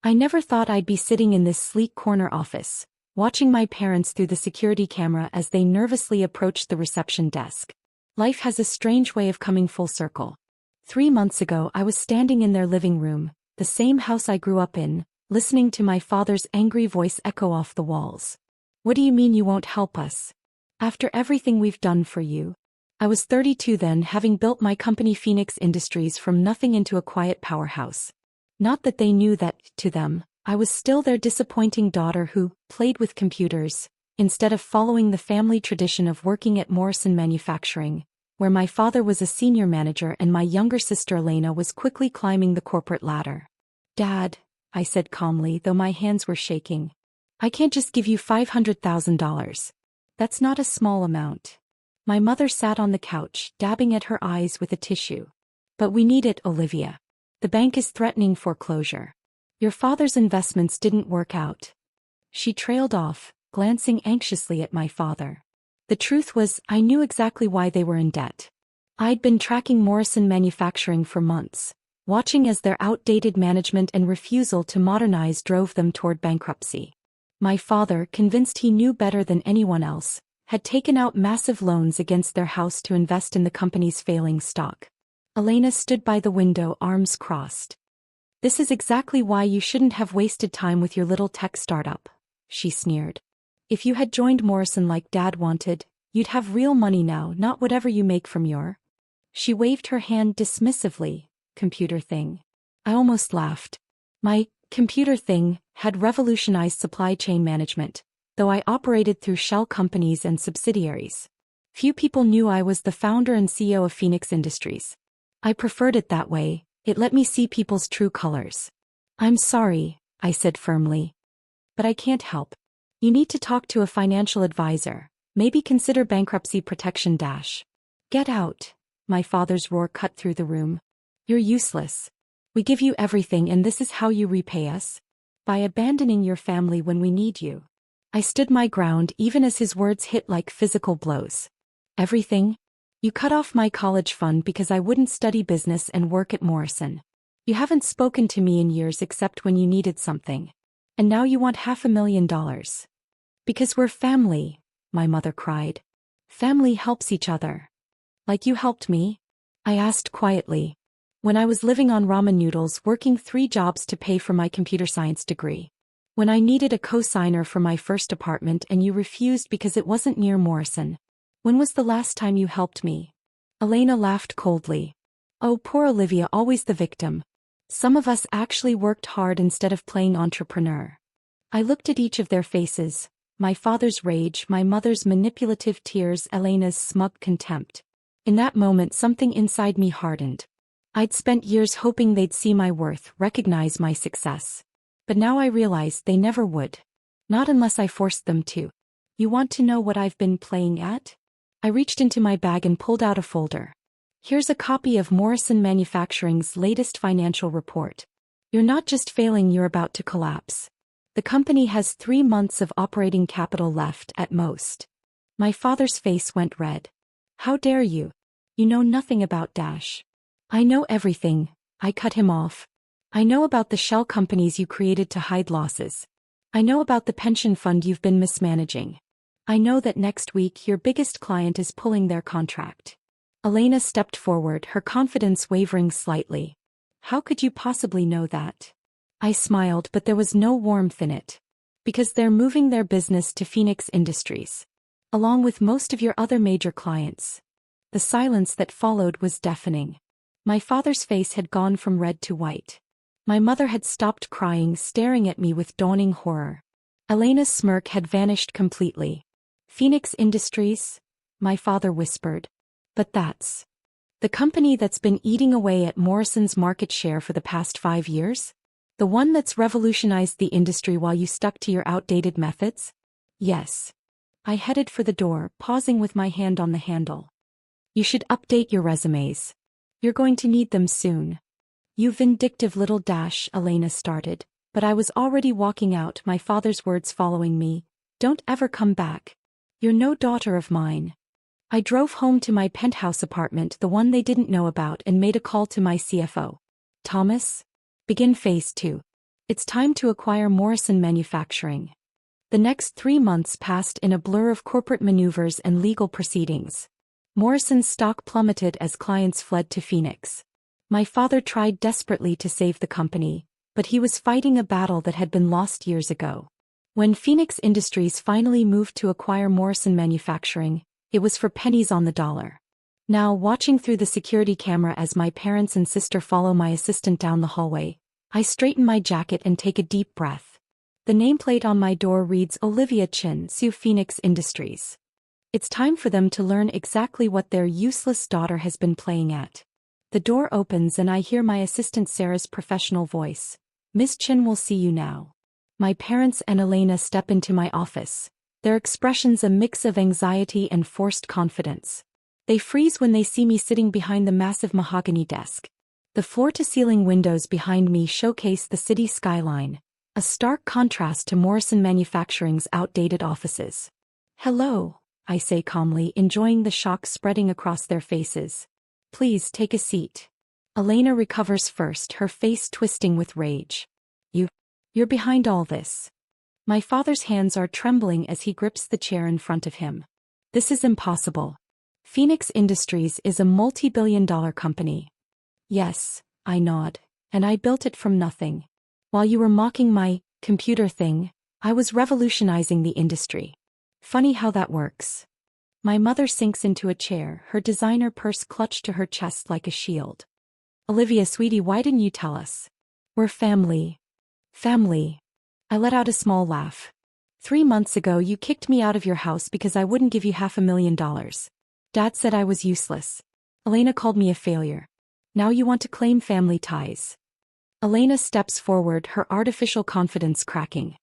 I never thought I'd be sitting in this sleek corner office, watching my parents through the security camera as they nervously approached the reception desk. Life has a strange way of coming full circle. 3 months ago I was standing in their living room, the same house I grew up in, listening to my father's angry voice echo off the walls. "What do you mean you won't help us? After everything we've done for you?" I was 32 then, having built my company Phoenix Industries from nothing into a quiet powerhouse. Not that they knew that, to them, I was still their disappointing daughter who played with computers, instead of following the family tradition of working at Morrison Manufacturing, where my father was a senior manager and my younger sister Elena was quickly climbing the corporate ladder. "Dad," I said calmly, though my hands were shaking, "I can't just give you $500,000. That's not a small amount." My mother sat on the couch, dabbing at her eyes with a tissue. "But we need it, Olivia. The bank is threatening foreclosure. Your father's investments didn't work out." She trailed off, glancing anxiously at my father. The truth was, I knew exactly why they were in debt. I'd been tracking Morrison Manufacturing for months, watching as their outdated management and refusal to modernize drove them toward bankruptcy. My father, convinced he knew better than anyone else, had taken out massive loans against their house to invest in the company's failing stock. Elena stood by the window, arms crossed. "This is exactly why you shouldn't have wasted time with your little tech startup," she sneered. "If you had joined Morrison like Dad wanted, you'd have real money now, not whatever you make from your—" She waved her hand dismissively. "Computer thing." I almost laughed. My computer thing had revolutionized supply chain management, though I operated through shell companies and subsidiaries. Few people knew I was the founder and CEO of Phoenix Industries. I preferred it that way. It let me see people's true colors. "I'm sorry," I said firmly, "but I can't help. You need to talk to a financial advisor. Maybe consider bankruptcy protection dash." "Get out," my father's roar cut through the room. "You're useless. We give you everything and this is how you repay us? By abandoning your family when we need you." I stood my ground even as his words hit like physical blows. "Everything? You cut off my college fund because I wouldn't study business and work at Morrison. You haven't spoken to me in years except when you needed something. And now you want $500,000. Because we're family," my mother cried. "Family helps each other. Like you helped me?" I asked quietly. "When I was living on ramen noodles, working 3 jobs to pay for my computer science degree. When I needed a co-signer for my first apartment and you refused because it wasn't near Morrison. When was the last time you helped me?" Elena laughed coldly. "Oh, poor Olivia, always the victim. Some of us actually worked hard instead of playing entrepreneur." I looked at each of their faces, my father's rage, my mother's manipulative tears, Elena's smug contempt. In that moment something inside me hardened. I'd spent years hoping they'd see my worth, recognize my success. But now I realized they never would. Not unless I forced them to. "You want to know what I've been playing at?" I reached into my bag and pulled out a folder. "Here's a copy of Morrison Manufacturing's latest financial report. You're not just failing, you're about to collapse. The company has 3 months of operating capital left at most." My father's face went red. "How dare you? You know nothing about Dash." "I know everything," I cut him off. "I know about the shell companies you created to hide losses. I know about the pension fund you've been mismanaging. I know that next week your biggest client is pulling their contract." Elena stepped forward, her confidence wavering slightly. "How could you possibly know that?" I smiled, but there was no warmth in it. "Because they're moving their business to Phoenix Industries. Along with most of your other major clients." The silence that followed was deafening. My father's face had gone from red to white. My mother had stopped crying, staring at me with dawning horror. Elena's smirk had vanished completely. "Phoenix Industries?" my father whispered. "But that's the company that's been eating away at Morrison's market share for the past 5 years? The one that's revolutionized the industry while you stuck to your outdated methods?" "Yes." I headed for the door, pausing with my hand on the handle. "You should update your resumes. You're going to need them soon." "You vindictive little dash," Elena started, but I was already walking out, my father's words following me. "Don't ever come back. You're no daughter of mine." I drove home to my penthouse apartment, the one they didn't know about, and made a call to my CFO. "Thomas? Begin phase 2. It's time to acquire Morrison Manufacturing. The next 3 months passed in a blur of corporate maneuvers and legal proceedings. Morrison's stock plummeted as clients fled to Phoenix. My father tried desperately to save the company, but he was fighting a battle that had been lost years ago. When Phoenix Industries finally moved to acquire Morrison Manufacturing, it was for pennies on the dollar. Now, watching through the security camera as my parents and sister follow my assistant down the hallway, I straighten my jacket and take a deep breath. The nameplate on my door reads Olivia Chin, Sue Phoenix Industries. It's time for them to learn exactly what their useless daughter has been playing at. The door opens and I hear my assistant Sarah's professional voice. Miss Chin will see you now. My parents and Elena step into my office, their expressions a mix of anxiety and forced confidence. They freeze when they see me sitting behind the massive mahogany desk. The floor-to-ceiling windows behind me showcase the city skyline, a stark contrast to Morrison Manufacturing's outdated offices. Hello, I say calmly, enjoying the shock spreading across their faces. Please take a seat. Elena recovers first, her face twisting with rage. You're behind all this. My father's hands are trembling as he grips the chair in front of him. This is impossible. Phoenix Industries is a multi-billion-dollar company. Yes, I nod, and I built it from nothing. While you were mocking my computer thing, I was revolutionizing the industry. Funny how that works. My mother sinks into a chair, her designer purse clutched to her chest like a shield. Olivia, sweetie, why didn't you tell us? We're family. Family. I let out a small laugh. 3 months ago you kicked me out of your house because I wouldn't give you $500,000. Dad said I was useless. Elena called me a failure. Now you want to claim family ties. Elena steps forward, her artificial confidence cracking.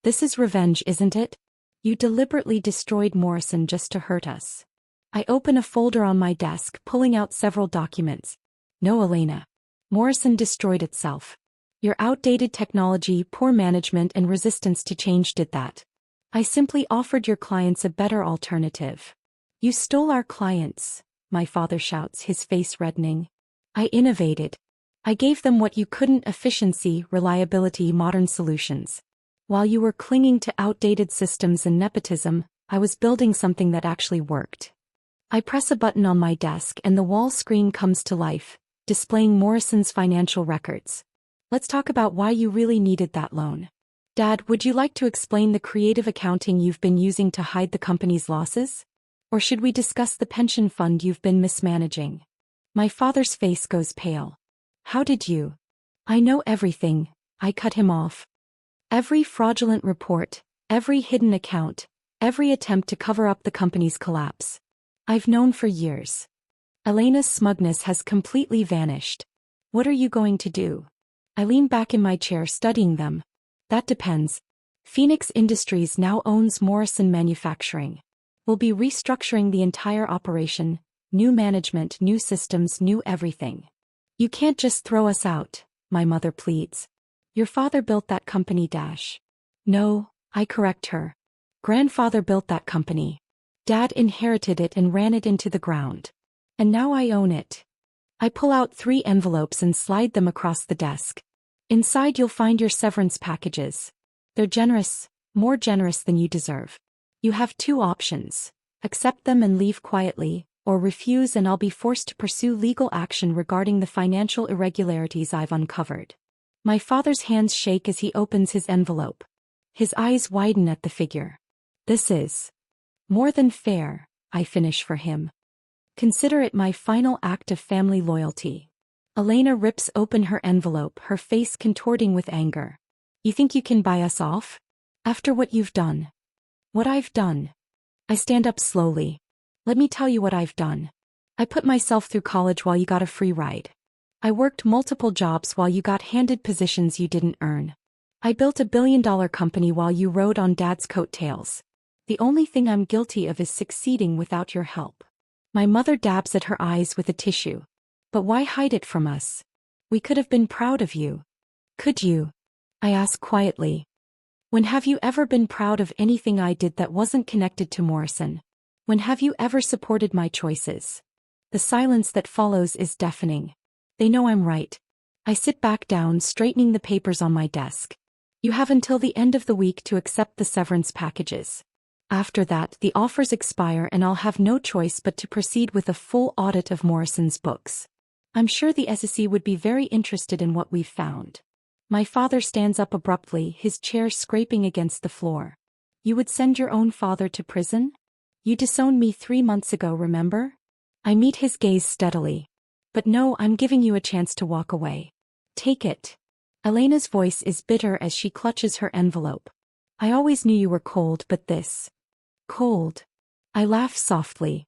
This is revenge, isn't it? You deliberately destroyed Morrison just to hurt us. I open a folder on my desk, pulling out several documents. No, Elena. Morrison destroyed itself. Your outdated technology, poor management, and resistance to change did that. I simply offered your clients a better alternative. You stole our clients, my father shouts, his face reddening. I innovated. I gave them what you couldn't: efficiency, reliability, modern solutions. While you were clinging to outdated systems and nepotism, I was building something that actually worked. I press a button on my desk and the wall screen comes to life, displaying Morrison's financial records. Let's talk about why you really needed that loan. Dad, would you like to explain the creative accounting you've been using to hide the company's losses? Or should we discuss the pension fund you've been mismanaging? My father's face goes pale. How did you? I know everything, I cut him off. Every fraudulent report, every hidden account, every attempt to cover up the company's collapse. I've known for years. Elena's smugness has completely vanished. What are you going to do? I lean back in my chair, studying them. That depends. Phoenix Industries now owns Morrison Manufacturing. We'll be restructuring the entire operation, new management, new systems, new everything. You can't just throw us out, my mother pleads. Your father built that company. No, I correct her. Grandfather built that company. Dad inherited it and ran it into the ground. And now I own it. I pull out 3 envelopes and slide them across the desk. Inside you'll find your severance packages. They're generous, more generous than you deserve. You have 2 options. Accept them and leave quietly, or refuse and I'll be forced to pursue legal action regarding the financial irregularities I've uncovered. My father's hands shake as he opens his envelope. His eyes widen at the figure. This is more than fair, I finish for him. Consider it my final act of family loyalty. Elena rips open her envelope, her face contorting with anger. You think you can buy us off? After what you've done? What I've done? I stand up slowly. Let me tell you what I've done. I put myself through college while you got a free ride. I worked multiple jobs while you got handed positions you didn't earn. I built a billion-dollar company while you rode on Dad's coattails. The only thing I'm guilty of is succeeding without your help. My mother dabs at her eyes with a tissue. But why hide it from us? We could have been proud of you. Could you? I ask quietly. When have you ever been proud of anything I did that wasn't connected to Morrison? When have you ever supported my choices? The silence that follows is deafening. They know I'm right. I sit back down, straightening the papers on my desk. You have until the end of the week to accept the severance packages. After that, the offers expire and I'll have no choice but to proceed with a full audit of Morrison's books. I'm sure the SEC would be very interested in what we've found. My father stands up abruptly, his chair scraping against the floor. You would send your own father to prison? You disowned me 3 months ago, remember? I meet his gaze steadily. But no, I'm giving you a chance to walk away. Take it. Elena's voice is bitter as she clutches her envelope. I always knew you were cold, but this. Cold. I laugh softly.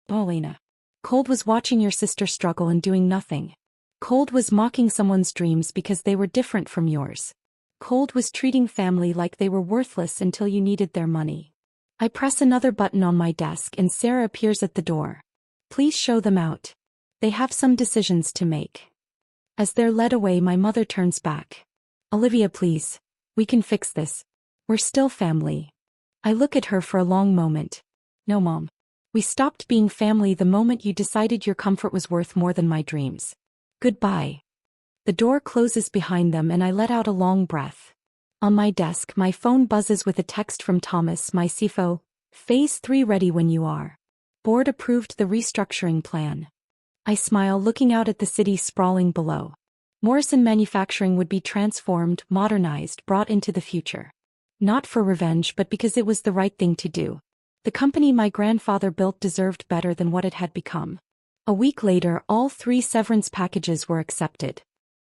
Oh, Elena. Cold was watching your sister struggle and doing nothing. Cold was mocking someone's dreams because they were different from yours. Cold was treating family like they were worthless until you needed their money. I press another button on my desk and Sarah appears at the door. Please show them out. They have some decisions to make. As they're led away, my mother turns back. Olivia, please. We can fix this. We're still family. I look at her for a long moment. No, Mom. We stopped being family the moment you decided your comfort was worth more than my dreams. Goodbye. The door closes behind them and I let out a long breath. On my desk, my phone buzzes with a text from Thomas, my CFO. Phase 3 ready when you are. Board approved the restructuring plan. I smile, looking out at the city sprawling below. Morrison Manufacturing would be transformed, modernized, brought into the future. Not for revenge, but because it was the right thing to do. The company my grandfather built deserved better than what it had become. A week later, all 3 severance packages were accepted.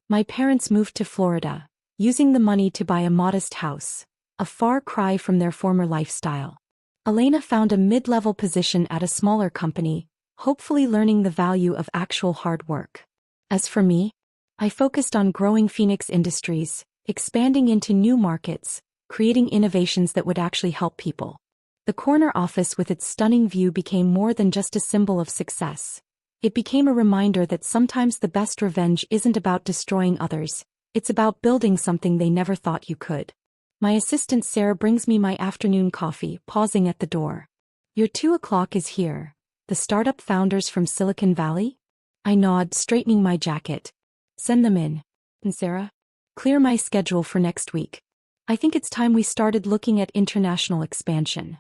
My parents moved to Florida, using the money to buy a modest house, a far cry from their former lifestyle. Elena found a mid-level position at a smaller company, hopefully learning the value of actual hard work. As for me, I focused on growing Phoenix Industries, expanding into new markets, creating innovations that would actually help people. The corner office with its stunning view became more than just a symbol of success. It became a reminder that sometimes the best revenge isn't about destroying others, it's about building something they never thought you could. My assistant Sarah brings me my afternoon coffee, pausing at the door. Your 2 o'clock is here. The startup founders from Silicon Valley? I nod, straightening my jacket. Send them in. And Sarah? Clear my schedule for next week. I think it's time we started looking at international expansion.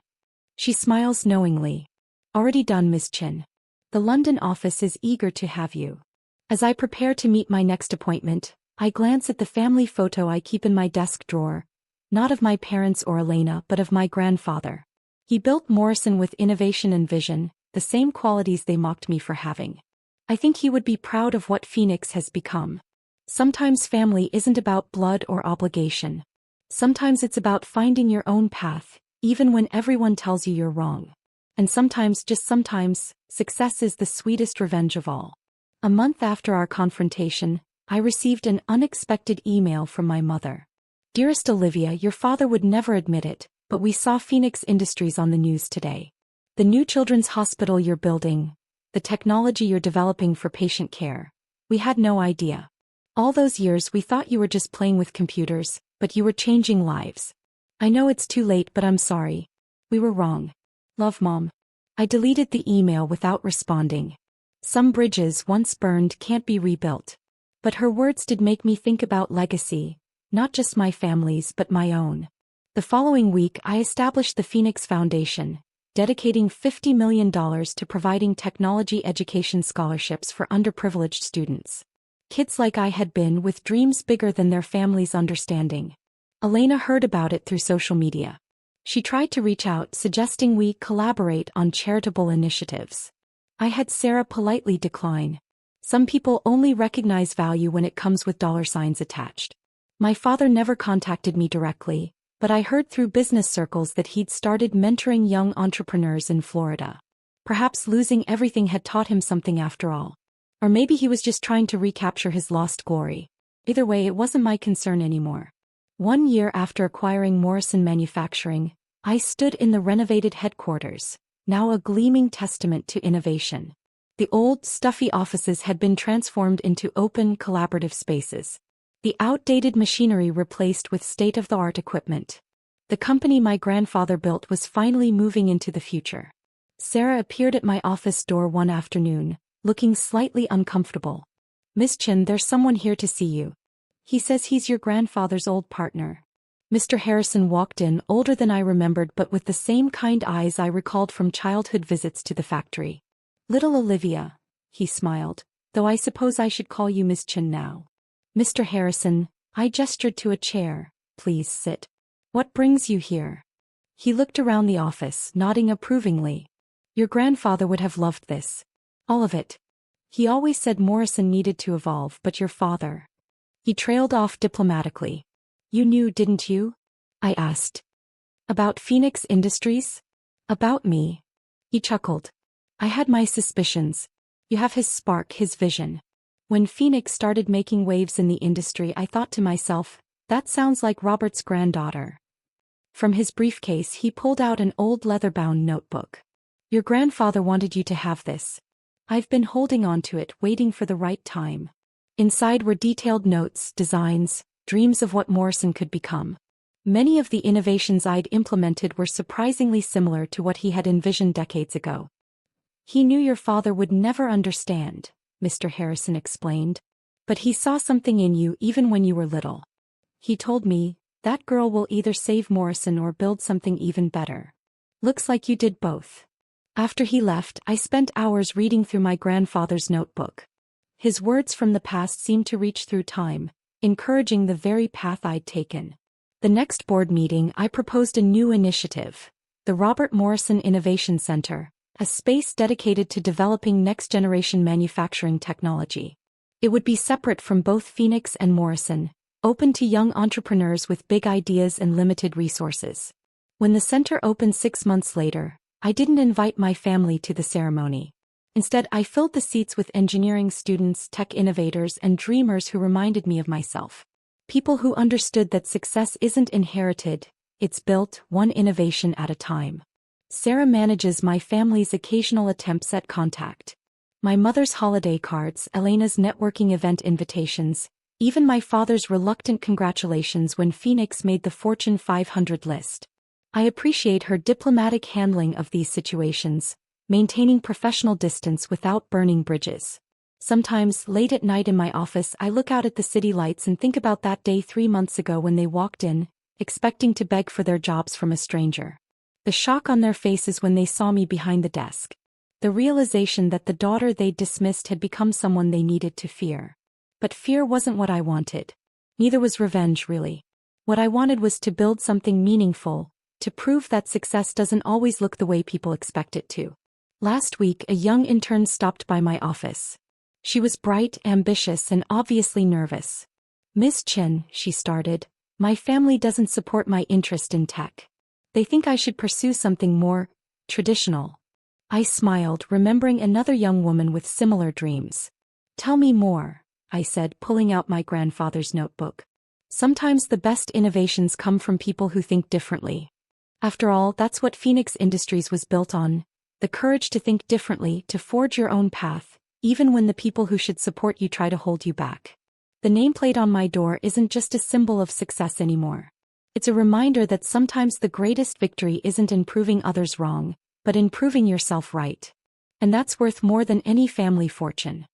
She smiles knowingly. Already done, Ms. Chin. The London office is eager to have you. As I prepare to meet my next appointment, I glance at the family photo I keep in my desk drawer, not of my parents or Elena but of my grandfather. He built Morrison with innovation and vision, the same qualities they mocked me for having. I think he would be proud of what Phoenix has become. Sometimes family isn't about blood or obligation. Sometimes it's about finding your own path, even when everyone tells you you're wrong. And sometimes, just sometimes, success is the sweetest revenge of all. A month after our confrontation, I received an unexpected email from my mother. Dearest Olivia, your father would never admit it, but we saw Phoenix Industries on the news today. The new children's hospital you're building, the technology you're developing for patient care. We had no idea. All those years we thought you were just playing with computers, but you were changing lives. I know it's too late, but I'm sorry. We were wrong. Love, Mom. I deleted the email without responding. Some bridges once burned can't be rebuilt. But her words did make me think about legacy, not just my family's but my own. The following week I established the Phoenix Foundation, dedicating $50 million to providing technology education scholarships for underprivileged students. Kids like I had been, with dreams bigger than their family's understanding. Elena heard about it through social media. She tried to reach out, suggesting we collaborate on charitable initiatives. I had Sarah politely decline. Some people only recognize value when it comes with dollar signs attached. My father never contacted me directly, but I heard through business circles that he'd started mentoring young entrepreneurs in Florida. Perhaps losing everything had taught him something after all. Or maybe he was just trying to recapture his lost glory. Either way, it wasn't my concern anymore. 1 year after acquiring Morrison Manufacturing, I stood in the renovated headquarters, now a gleaming testament to innovation. The old, stuffy offices had been transformed into open, collaborative spaces. The outdated machinery replaced with state-of-the-art equipment. The company my grandfather built was finally moving into the future. Sarah appeared at my office door one afternoon, looking slightly uncomfortable. Miss Chen, there's someone here to see you. He says he's your grandfather's old partner. Mr. Harrison walked in, older than I remembered but with the same kind eyes I recalled from childhood visits to the factory. Little Olivia, he smiled, though I suppose I should call you Miss Chen now. Mr. Harrison, I gestured to a chair. Please sit. What brings you here? He looked around the office, nodding approvingly. Your grandfather would have loved this. All of it. He always said Morrison needed to evolve, but your father. He trailed off diplomatically. You knew, didn't you? I asked. About Phoenix Industries? About me. He chuckled. I had my suspicions. You have his spark, his vision. When Phoenix started making waves in the industry, I thought to myself, that sounds like Robert's granddaughter. From his briefcase he pulled out an old leather-bound notebook. Your grandfather wanted you to have this. I've been holding on to it, waiting for the right time. Inside were detailed notes, designs, dreams of what Morrison could become. Many of the innovations I'd implemented were surprisingly similar to what he had envisioned decades ago. He knew your father would never understand, Mr. Harrison explained. But he saw something in you even when you were little. He told me, that girl will either save Morrison or build something even better. Looks like you did both. After he left, I spent hours reading through my grandfather's notebook. His words from the past seemed to reach through time, encouraging the very path I'd taken. The next board meeting, I proposed a new initiative, the Robert Morrison Innovation Center, a space dedicated to developing next-generation manufacturing technology. It would be separate from both Phoenix and Morrison, open to young entrepreneurs with big ideas and limited resources. When the center opened 6 months later, I didn't invite my family to the ceremony. Instead, I filled the seats with engineering students, tech innovators, and dreamers who reminded me of myself. People who understood that success isn't inherited, it's built, one innovation at a time. Sarah manages my family's occasional attempts at contact. My mother's holiday cards, Elena's networking event invitations, even my father's reluctant congratulations when Phoenix made the Fortune 500 list. I appreciate her diplomatic handling of these situations, maintaining professional distance without burning bridges. Sometimes, late at night in my office, I look out at the city lights and think about that day 3 months ago when they walked in, expecting to beg for their jobs from a stranger. The shock on their faces when they saw me behind the desk. The realization that the daughter they'd dismissed had become someone they needed to fear. But fear wasn't what I wanted. Neither was revenge, really. What I wanted was to build something meaningful, to prove that success doesn't always look the way people expect it to. Last week, a young intern stopped by my office. She was bright, ambitious, and obviously nervous. Miss Chen, she started, my family doesn't support my interest in tech. They think I should pursue something more traditional. I smiled, remembering another young woman with similar dreams. Tell me more, I said, pulling out my grandfather's notebook. Sometimes the best innovations come from people who think differently. After all, that's what Phoenix Industries was built on, the courage to think differently, to forge your own path, even when the people who should support you try to hold you back. The nameplate on my door isn't just a symbol of success anymore. It's a reminder that sometimes the greatest victory isn't in proving others wrong, but in proving yourself right. And that's worth more than any family fortune.